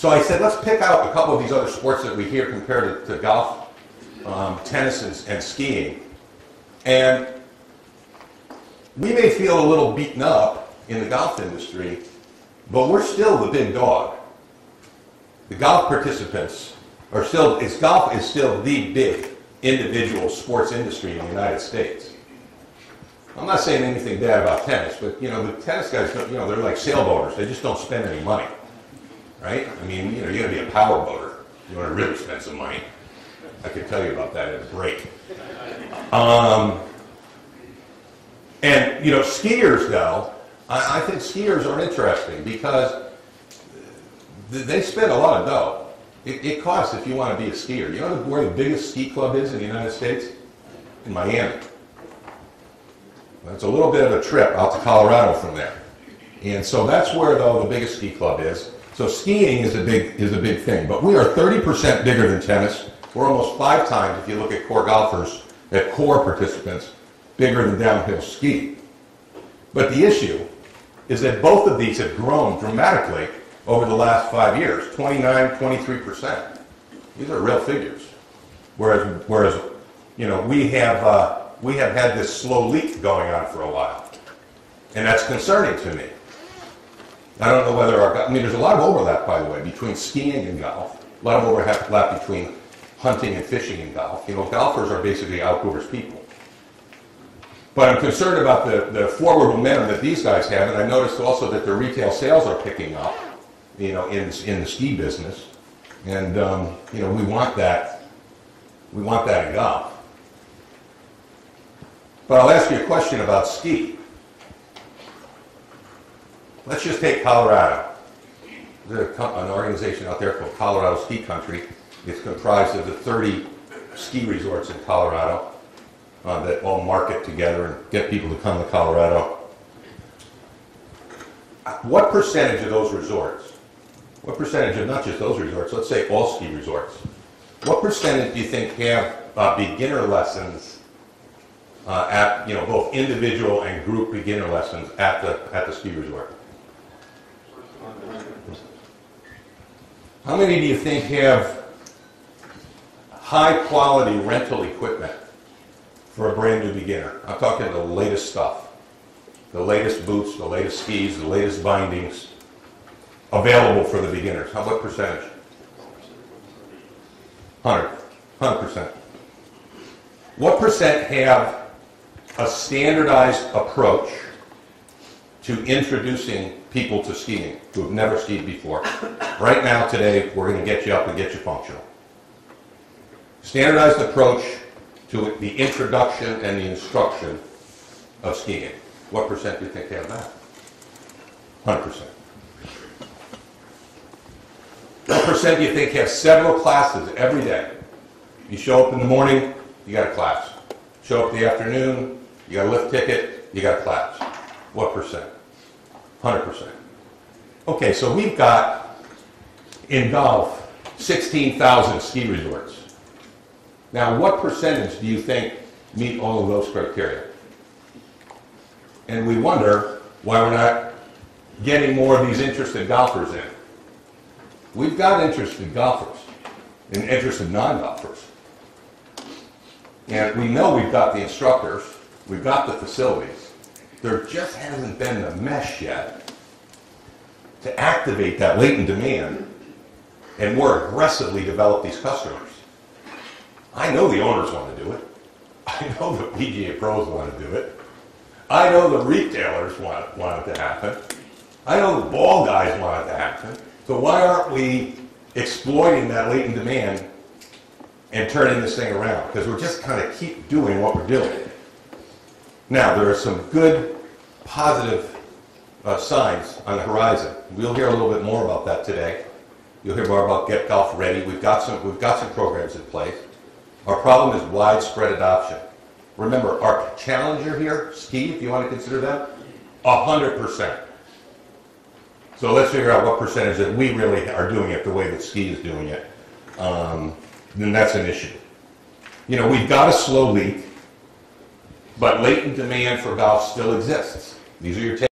So I said, let's pick out a couple of these other sports that we hear compared to golf, tennis, and skiing. And we may feel a little beaten up in the golf industry, but we're still the big dog. The golf participants are still, golf is still the big individual sports industry in the United States. I'm not saying anything bad about tennis, but the tennis guys, they're like sailboaters. They just don't spend any money, right? I mean, you're going to be a power boater. You want to really spend some money. I could tell you about that at a break. And skiers though, I think skiers are interesting because they spend a lot of dough. It costs if you want to be a skier. You know where the biggest ski club is in the United States? In Miami. It's a little bit of a trip out to Colorado from there. And so that's where, though, the biggest ski club is. So skiing is a big thing. But we are 30% bigger than tennis. We're almost 5 times, if you look at core golfers, at core participants, bigger than downhill ski. But the issue is that both of these have grown dramatically over the last 5 years, 29, 23%. These are real figures. Whereas we have had this slow leak going on for a while. And that's concerning to me. I don't know whether there's a lot of overlap, by the way, between skiing and golf. A lot of overlap between hunting and fishing and golf. Golfers are basically outdoors people. But I'm concerned about the forward momentum that these guys have, and I noticed also that their retail sales are picking up, in the ski business. And, we want that. We want that in golf. But I'll ask you a question about ski. Let's just take Colorado. There's an organization out there called Colorado Ski Country. It's comprised of the 30 ski resorts in Colorado that all market together and get people to come to Colorado. What percentage of those resorts, what percentage of not just those resorts, let's say all ski resorts, what percentage do you think have beginner lessons at both individual and group beginner lessons at the ski resort? How many do you think have high quality rental equipment for a brand new beginner? I'm talking the latest stuff, the latest boots, the latest skis, the latest bindings available for the beginners. What percentage? 100%. What percent have a standardized approach to introducing people to skiing who have never skied before? Right now, today, we're going to get you up and get you functional. Standardized approach to the introduction and the instruction of skiing. What percent do you think have that? 100%. What percent do you think have several classes every day? You show up in the morning, you got a class. Show up in the afternoon, you got a lift ticket, you got a class. What percent? 100%. Okay, so we've got, in golf, 16,000 ski resorts. Now, what percentage do you think meet all of those criteria? And we wonder why we're not getting more of these interested golfers in. We've got interested golfers and interested non-golfers. And we know we've got the instructors, we've got the facilities. There just hasn't been the mesh yet to activate that latent demand and more aggressively develop these customers. I know the owners want to do it. I know the PGA pros want to do it. I know the retailers want it to happen. I know the ball guys want it to happen. So why aren't we exploiting that latent demand and turning this thing around? Because we're just kind of keep doing what we're doing. Now, there are some good, positive signs on the horizon. We'll hear a little bit more about that today. You'll hear more about Get Golf Ready. We've got some programs in place. Our problem is widespread adoption. Remember, our challenger here, ski, if you want to consider that, 100%. So let's figure out what percentage that we really are doing it the way that ski is doing it. Then that's an issue. We've got a slow leak, but latent demand for golf still exists. These are your